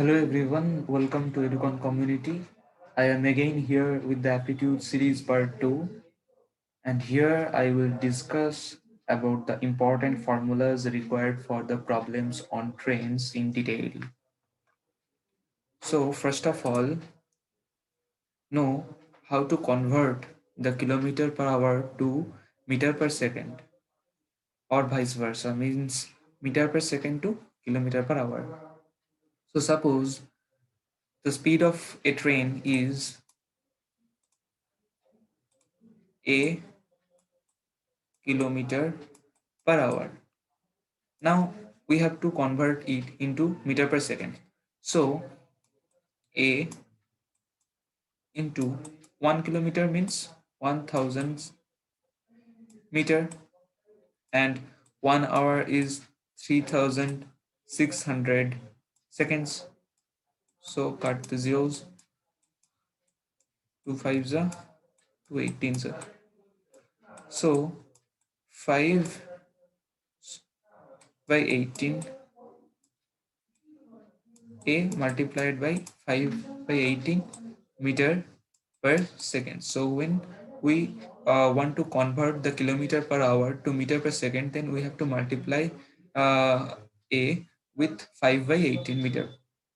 Hello everyone, welcome to Educon community. I am again here with the aptitude series part 2, and here I will discuss about the important formulas required for the problems on trains in detail. So first of all, know how to convert the kilometer per hour to meter per second, or vice versa, means meter per second to kilometer per hour. So suppose the speed of a train is a kilometer per hour. Now we have to convert it into meter per second. So A into 1 kilometer means 1000 meter, and 1 hour is 3600 seconds. So cut the zeros, 2 5s are 2 18s are. So 5 by 18, A multiplied by 5 by 18 meter per second. So when we want to convert the kilometer per hour to meter per second, then we have to multiply A with 5 by 18 meter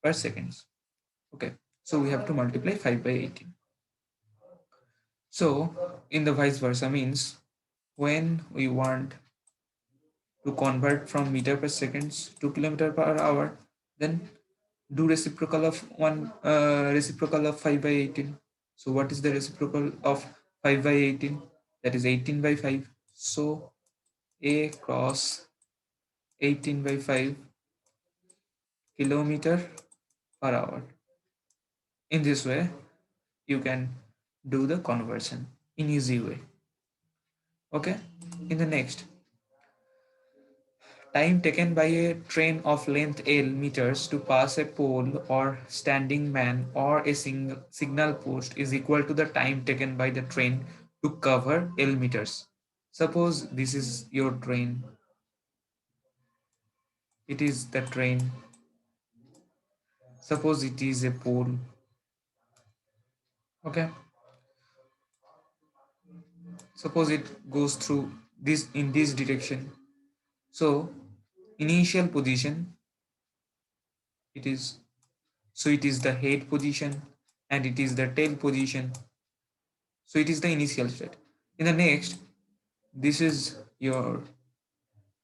per seconds. Okay, so we have to multiply 5 by 18. So in the vice versa means when we want to convert from meter per seconds to kilometer per hour, then do reciprocal of reciprocal of 5 by 18. So what is the reciprocal of 5 by 18? That is 18 by 5. So A cross 18 by 5 kilometer per hour. In this way, you can do the conversion in easy way. Okay. In the next, time taken by a train of length L meters to pass a pole or standing man or a signal post is equal to the time taken by the train to cover L meters. Suppose this is your train. It is the train. Suppose it is a pole. Okay. Suppose it goes through this in this direction. So initial position it is, so it is the head position and it is the tail position. So it is the initial state. In the next, this is your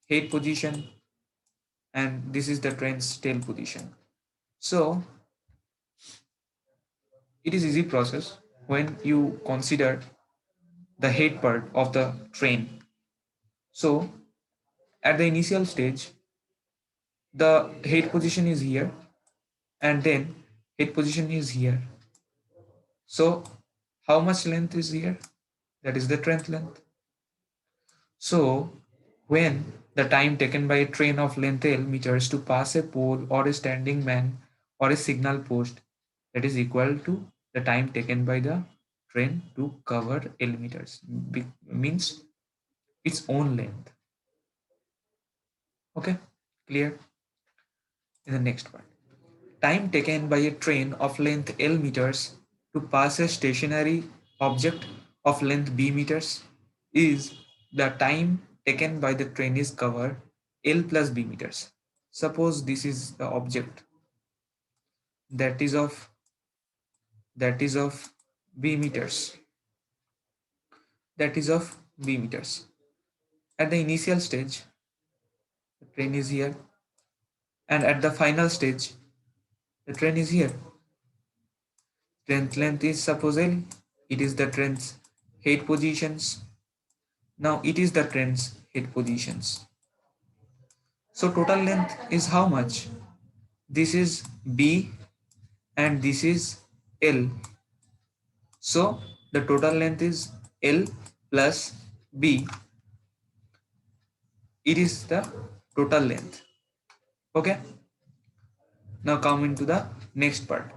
head position and this is the train's tail position. So it is easy process when you consider the head part of the train. So at the initial stage, the head position is here and then head position is here. So how much length is here? That is the train length. So, when the time taken by a train of length L meters to pass a pole or a standing man or a signal post, that is equal to the time taken by the train to cover L meters, means its own length. Okay, clear? In the next part, time taken by a train of length L meters to pass a stationary object of length B meters is the time taken by the train is covered L plus B meters. Suppose this is the object that is of B meters. That is of B meters. At the initial stage, the train is here, and at the final stage, the train is here. Train length is suppose L. It is the train's head positions. Now it is the train's head positions. So total length is how much? This is B and this is L. So the total length is L plus B. It is the total length. Okay. Now come into the next part.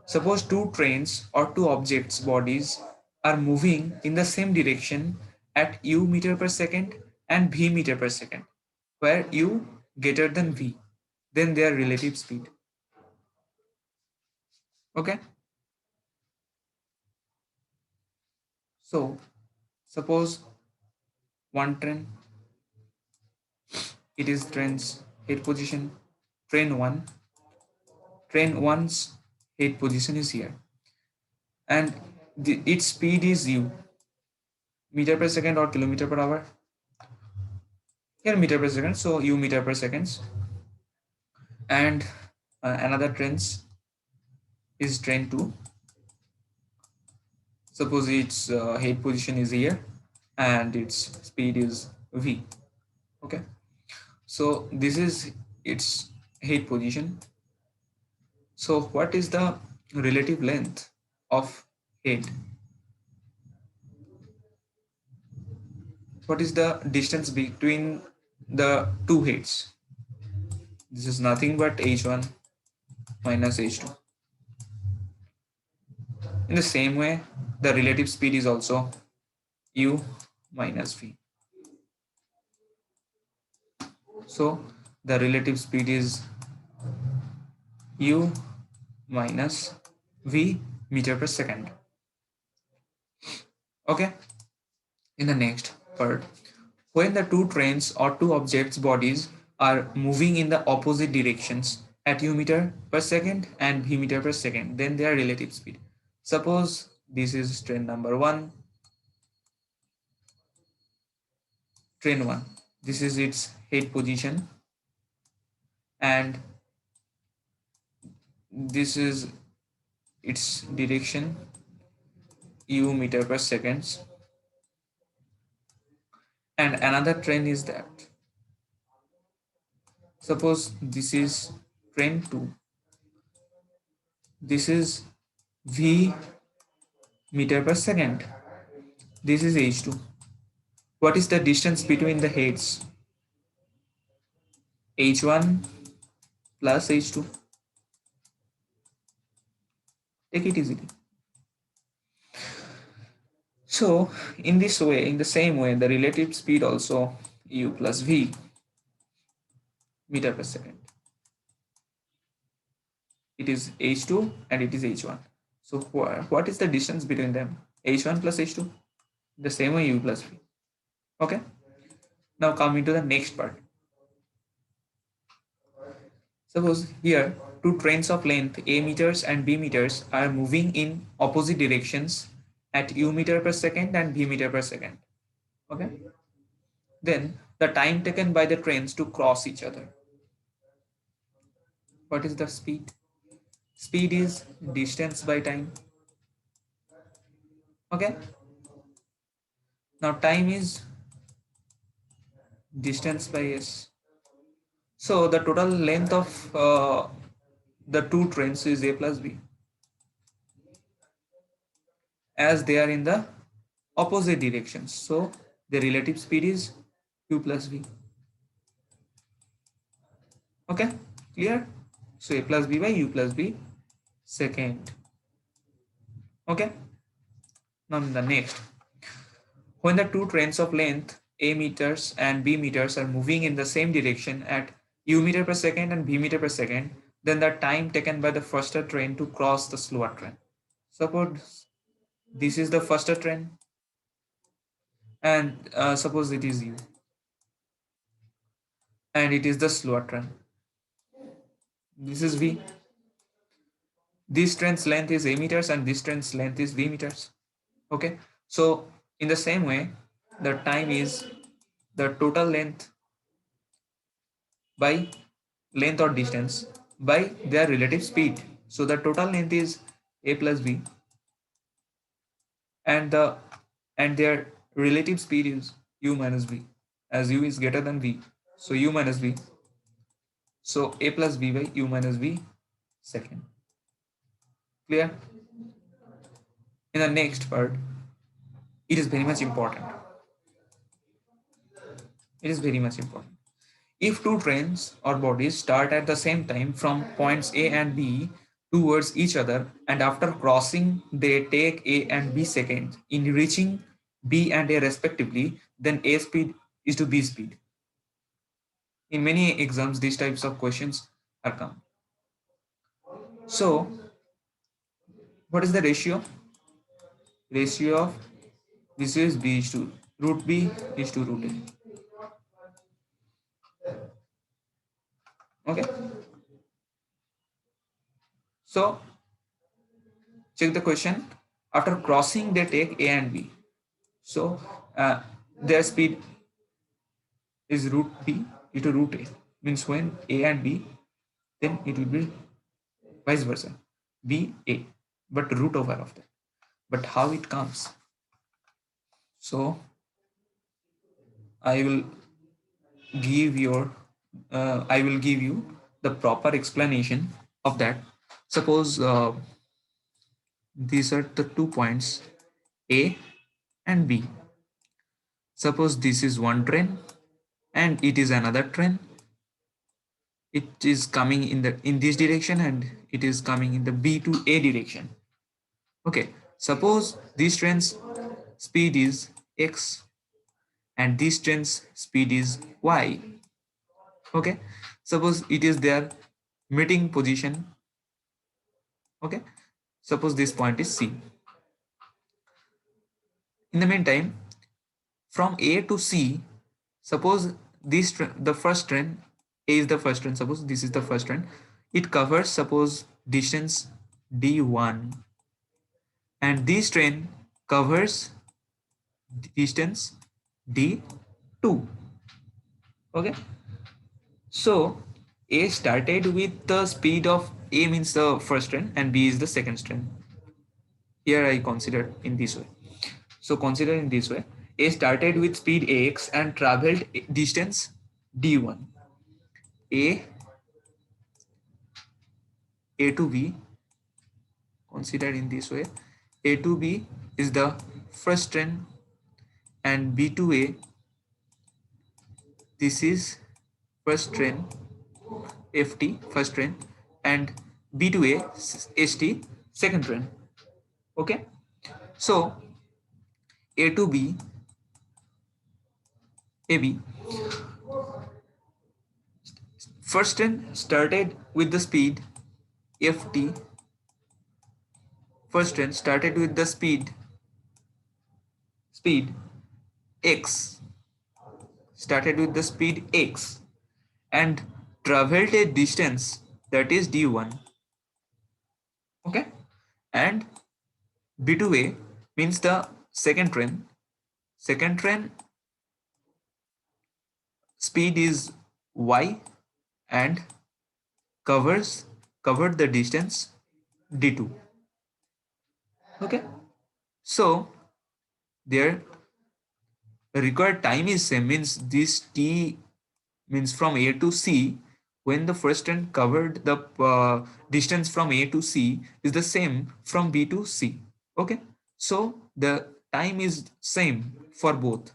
Suppose two trains or two objects bodies are moving in the same direction at u meter per second and v meter per second, where u greater than v, then their relative speed. Okay. So suppose one train, it is train's head position, train 1, train 1's head position is here, and its speed is u, meter per second or kilometer per hour. Here meter per second, so u meter per seconds. And another trains is train 2. Suppose its head position is here and its speed is v. Okay, so this is its head position. So what is the relative length of head? What is the distance between the two heads? This is nothing but h1 minus h2. In the same way, the relative speed is also u minus v. So the relative speed is u minus v meter per second. Okay. In the next part, when the two trains or two objects' bodies are moving in the opposite directions at u meter per second and v meter per second, then their relative speed. Suppose this is train number 1, train 1. This is its head position, and this is its direction u meter per seconds, and another train is that. Suppose this is train 2. This is v meter per second. This is h2. What is the distance between the heads? h1 plus h2. Take it easily. So in this way, in the same way, the relative speed also u plus v meter per second. It is h2 and it is h1. So what is the distance between them? h1 plus h2. The same way u plus v. Okay. Now coming to the next part. Suppose here two trains of length a meters and b meters are moving in opposite directions at u meter per second and v meter per second. Okay. Then the time taken by the trains to cross each other. What is the speed? Speed is distance by time. Okay. Now time is distance by s. So the total length of the two trains is a plus b, as they are in the opposite directions. So the relative speed is u plus v. Okay, clear? So a plus b by u plus b second. Okay. Now the next, when the two trains of length a meters and b meters are moving in the same direction at u meter per second and v meter per second, then the time taken by the faster train to cross the slower train. Suppose this is the faster train, and suppose it is u, and it is the slower train. This is v. This train's length is a meters and this train's length is v meters. Okay. So in the same way, the time is the total length by length or distance by their relative speed. So the total length is a plus v, and their relative speed is u minus v, as u is greater than v. So u minus v. So a plus v by u minus v second. Clear? In the next part, it is very much important. It is very much important. If two trains or bodies start at the same time from points A and B towards each other, and after crossing they take A and B seconds in reaching B and A respectively, then A speed is to B speed. In many exams, these types of questions are come. So What is the ratio? Ratio of this is b is to root b is to root a. Okay. So check the question. After crossing, they take a and b. So their speed is root b is to root a. Means when a and b, then it will be vice versa. B a, but root over of that. But how it comes? So I will give your I will give you the proper explanation of that. Suppose these are the 2 points A and B. Suppose this is one train and it is another train. It is coming in this direction and it is coming in the B to A direction. Okay. Suppose this train's speed is x and this train's speed is y. Okay. Suppose it is their meeting position. Okay. Suppose this point is C. In the meantime, from A to C, suppose the first train, A is the first train, suppose this is the first train, it covers suppose distance d1 and this train covers distance d2. Okay, so A started with the speed of A means the first train and B is the second train. Here I consider in this way. So consider in this way. A started with speed ax and traveled distance d1. A A to B, consider in this way. A to B is the first train and B to A, this is first train FT, first train, and B to A, ST, second train. Okay. So A to B, AB, first train started with the speed FT, first train started with the speed x, started with the speed x and traveled a distance that is d1. Okay, and b2a means the second train speed is y and covered the distance d2. Okay, so their required time is same, means this t means from A to C, when the first train covered the distance from A to C is the same from B to C. Okay, so the time is same for both.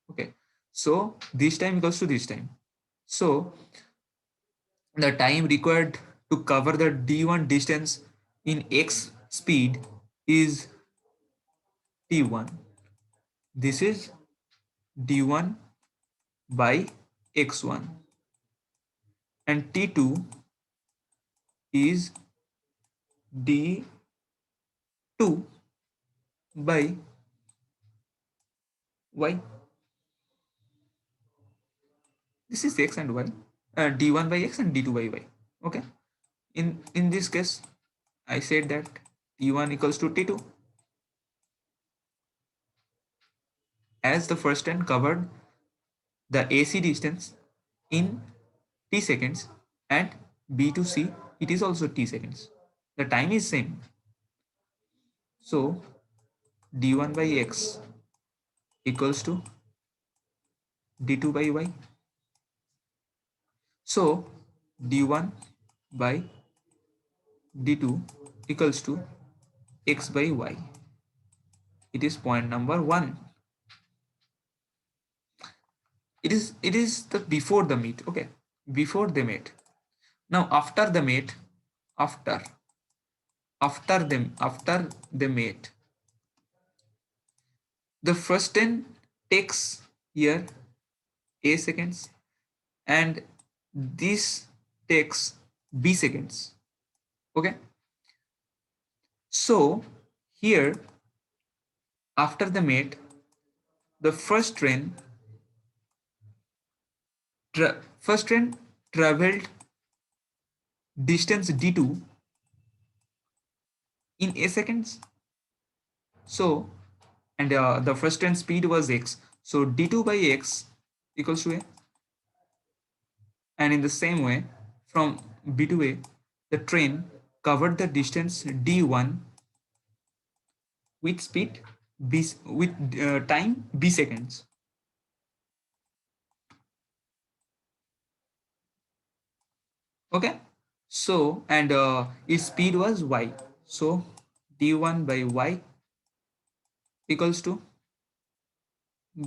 Okay, so this time equals to this time. So the time required to cover the d1 distance in x speed is t1. This is d1 by x1 and t2 is d2 by y. This is x and y, d1 by x and d2 by y. Okay, in this case I said that t1 equals to t2 as the first train covered the AC distance in t seconds and b to c it is also t seconds. The time is same. So d1 by x equals to d2 by y. So d1 by d2 equals to x by y. It is point number 1. It is the before the meet. Okay, before the meet. Now after the meet, after the meet, the first 10 takes here a seconds and this takes b seconds. Okay, So here, after the mate, the first train traveled distance d2 in a seconds. So, and the first train speed was x. So d2 by x equals to a. And in the same way, from b to a, the train covered the distance d1 with speed b with time b seconds. Okay. So, and its speed was y. So d1 by y equals to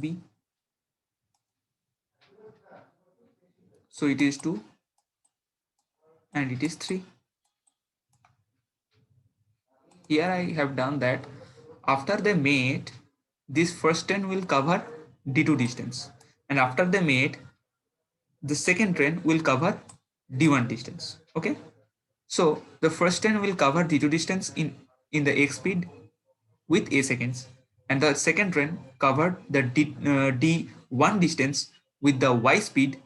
b. So it is 2 and it is 3. Here I have done that after the mate, this first train will cover d2 distance, and after the mate, the second train will cover d1 distance. Okay. So the first train will cover d2 distance in the x speed with a seconds, and the second train covered the d1 distance with the y speed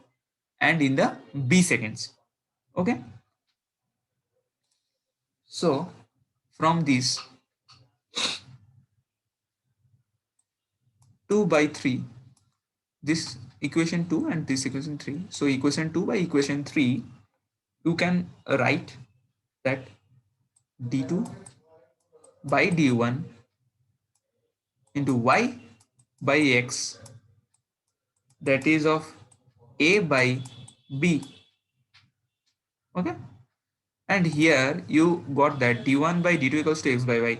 and in the b seconds. Okay. So from this 2 by 3, this equation 2 and this equation 3. So equation 2 by equation 3, you can write that d2 by d1 into y by x, that is of a by b. Okay. And here you got that d1 by d2 equals to x by y.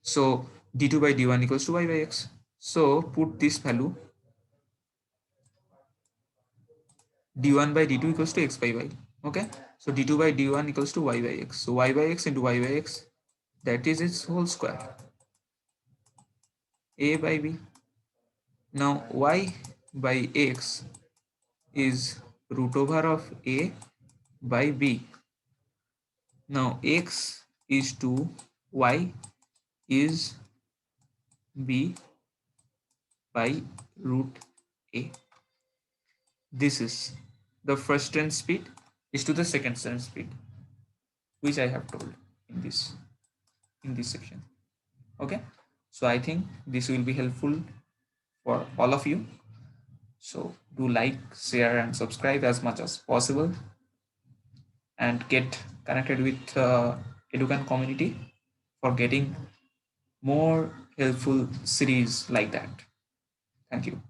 So d2 by d1 equals to y by x. So put this value d1 by d2 equals to x by y. Okay. So d2 by d1 equals to y by x. So y by x into y by x, that is its whole square, a by b. Now y by x is root over of a by b. Now x is 2, y is b by root a. This is the first train speed is to the second train speed, which I have told in this section. Okay. So I think this will be helpful for all of you. So do like, share, and subscribe as much as possible, and get connected with Educan community for getting more helpful series like that. Thank you.